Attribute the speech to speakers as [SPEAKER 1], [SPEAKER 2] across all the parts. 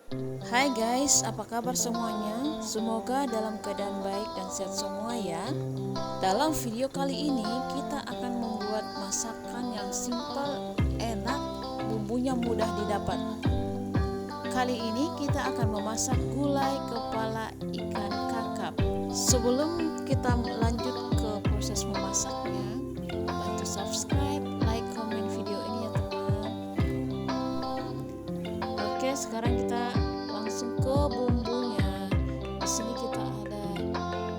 [SPEAKER 1] Hai guys, apa kabar semuanya? Semoga dalam keadaan baik dan sehat semua ya. Dalam video kali ini kita akan membuat masakan yang simpel, enak, bumbunya mudah didapat. Kali ini kita akan memasak gulai kepala ikan kakap. Sebelum kita lanjut ke proses memasaknya, bantu subscribe, like, komen video ini ya teman. Oke, sekarang kita langsung ke bumbunya. Di sini kita ada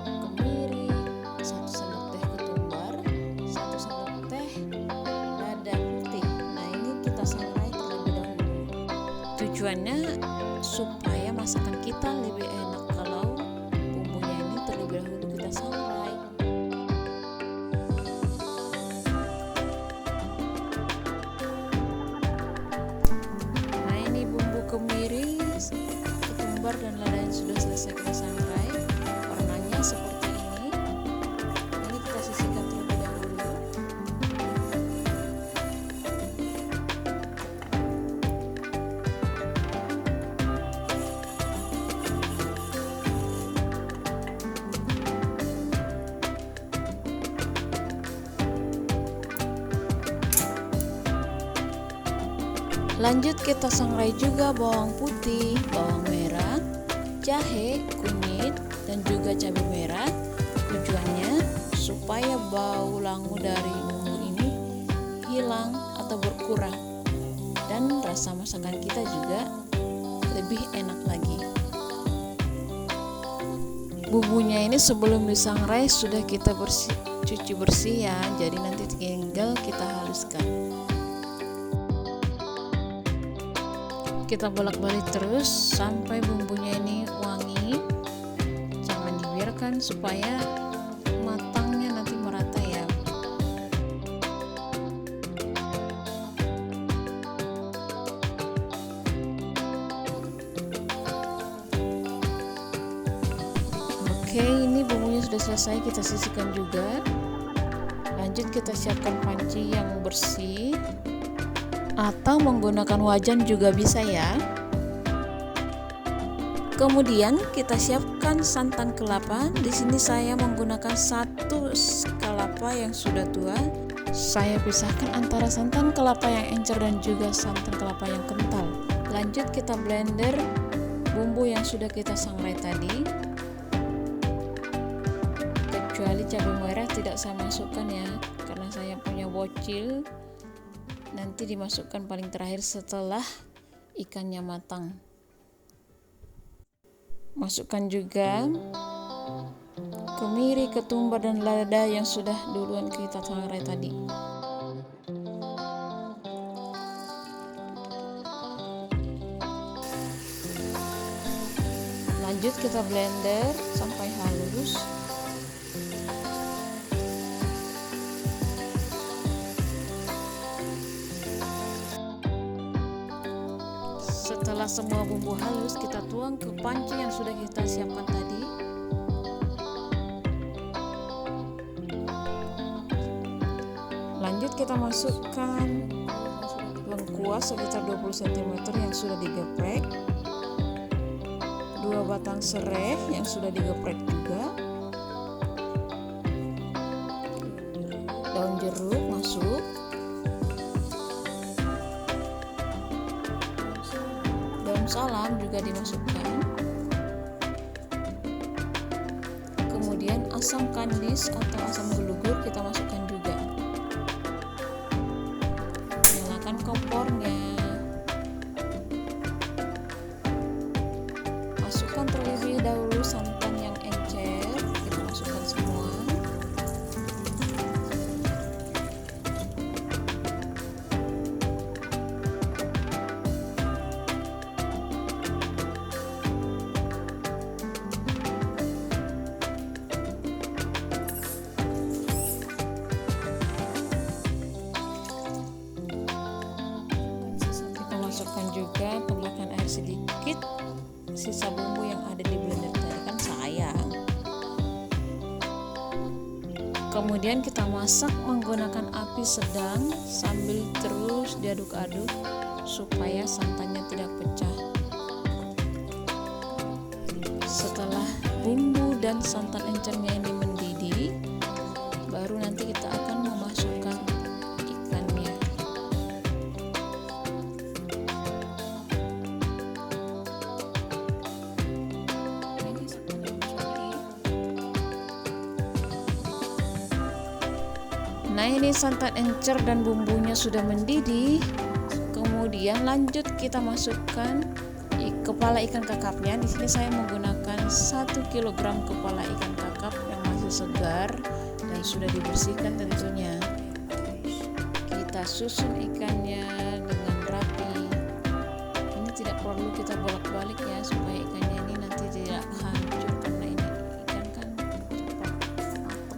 [SPEAKER 1] kemiri, 1 sendok teh ketumbar, 1 sendok teh lada putih. Nah, ini kita sangrai terlebih dahulu. Tujuannya supaya masakan kita lebih enak kalau bumbunya ini terlebih dahulu kita sangrai. Nah, ini bumbu kemiri, ketumbar dan lada yang sudah selesai kita sangrai. Warnanya seperti ini. Ini kita sisihkan terlebih dahulu. Lanjut kita sangrai juga bawang putih, bawang merah, jahe, kunyit, dan juga cabai merah. Tujuannya supaya bau langu dari bumbu ini hilang atau berkurang, dan rasa masakan kita juga lebih enak lagi. Bumbunya ini sebelum disangrai sudah kita cuci bersih ya, jadi nanti tinggal kita haluskan. Kita bolak-balik terus sampai bumbunya ini wangi. Jangan dibiarkan supaya matangnya nanti merata ya. Oke, ini bumbunya sudah selesai, kita sisihkan juga. Lanjut kita siapkan panci yang bersih atau menggunakan wajan juga bisa ya. Kemudian kita siapkan santan kelapa. Di sini saya menggunakan 1 kelapa yang sudah tua. Saya pisahkan antara santan kelapa yang encer dan juga santan kelapa yang kental. Lanjut kita blender bumbu yang sudah kita sangrai tadi. Kecuali cabai merah tidak saya masukkan ya, karena saya punya bocil. Nanti dimasukkan paling terakhir setelah ikannya matang. Masukkan juga kemiri, ketumbar, dan lada yang sudah duluan kita sangrai tadi. Lanjut kita blender sampai halus. Setelah semua bumbu halus, kita tuang ke panci yang sudah kita siapkan tadi. Lanjut kita masukkan lengkuas sekitar 20 cm yang sudah digeprek, 2 batang serai yang sudah digeprek juga, daun jeruk masuk, daun salam juga dimasukkan, kemudian asam kandis atau asam gelugur kita masukkan juga. Nyalakan kompornya, masukkan terlebih dahulu santan yang encer, kita masukkan semua. Masukkan juga, tambahkan air sedikit, sisa bumbu yang ada di blender tadi kan sayang. Kemudian kita masak menggunakan api sedang sambil terus diaduk-aduk supaya santannya tidak pecah. kemudian santan encernya ini mendidih, baru nanti kita akan memasukkan ikannya. Nah, ini santan encer dan bumbunya sudah mendidih. Kemudian lanjut kita masukkan kepala ikan kakapnya. Di sini saya menggunakan 1 kg kepala ikan kakap yang masih segar dan sudah dibersihkan tentunya. Kita susun ikannya dengan rapi. Ini tidak perlu kita bolak-balik ya, supaya ikannya ini nanti tidak hancur, karena ini ikan kan cepat matang.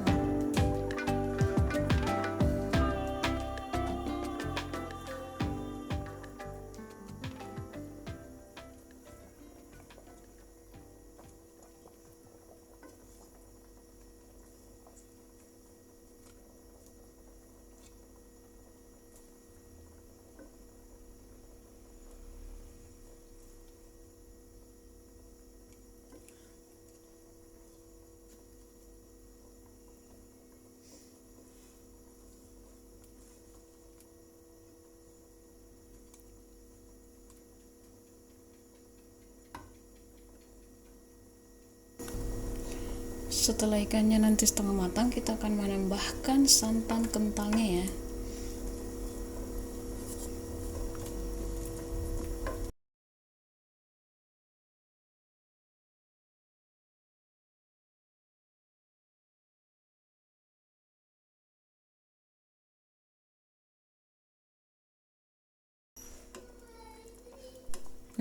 [SPEAKER 1] Setelah ikannya nanti setengah matang, kita akan menambahkan santan kentalnya ya.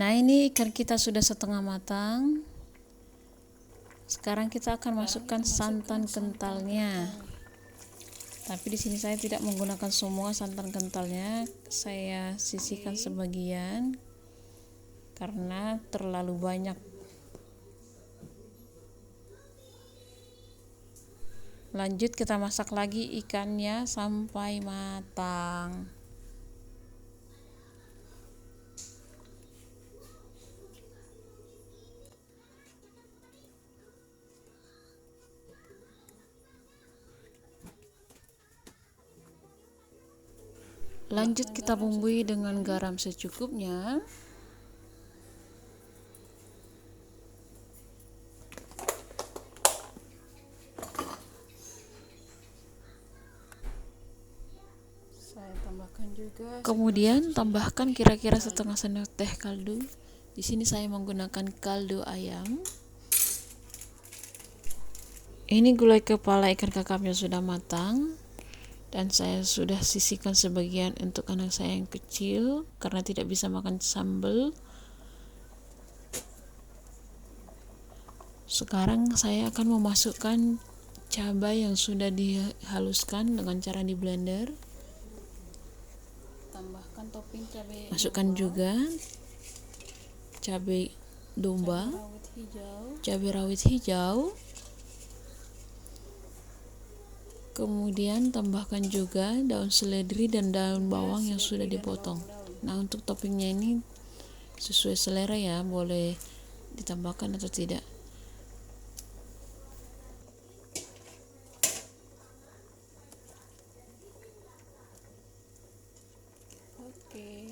[SPEAKER 1] Nah, ini ikan kita sudah setengah matang. Sekarang kita akan masukkan santan kentalnya. Tapi di sini saya tidak menggunakan semua santan kentalnya, saya sisihkan sebagian karena terlalu banyak. Lanjut kita masak lagi ikannya sampai matang. Lanjut kita bumbui dengan garam secukupnya. Saya tambahkan juga. Kemudian tambahkan kira-kira setengah sendok teh kaldu. Di sini saya menggunakan kaldu ayam. Ini gulai kepala ikan kakapnya sudah matang. Dan saya sudah sisihkan sebagian untuk anak saya yang kecil karena tidak bisa makan sambal. Sekarang saya akan memasukkan cabai yang sudah dihaluskan dengan cara di blender. Tambahkan topping cabai. Masukkan juga cabai domba, cabai rawit hijau. Kemudian tambahkan juga daun seledri dan daun bawang yang sudah dipotong. Nah, untuk toppingnya ini sesuai selera ya, boleh ditambahkan atau tidak. Oke.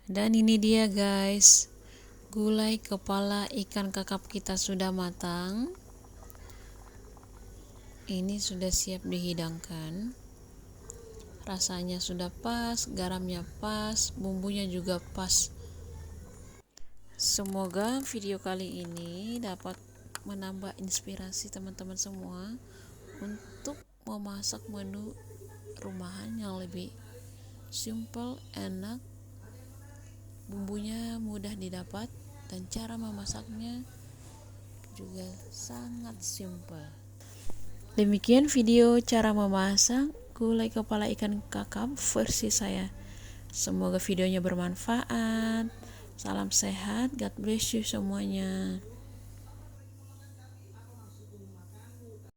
[SPEAKER 1] Dan ini dia guys, gulai kepala ikan kakap kita sudah matang. Ini sudah siap dihidangkan. Rasanya sudah pas, garamnya pas, bumbunya juga pas. Semoga video kali ini dapat menambah inspirasi teman-teman semua untuk memasak menu rumahan yang lebih simple, enak, bumbunya mudah didapat, dan cara memasaknya juga sangat simple. Demikian video cara memasak gulai kepala ikan kakap versi saya. Semoga videonya bermanfaat. Salam sehat, God bless you semuanya.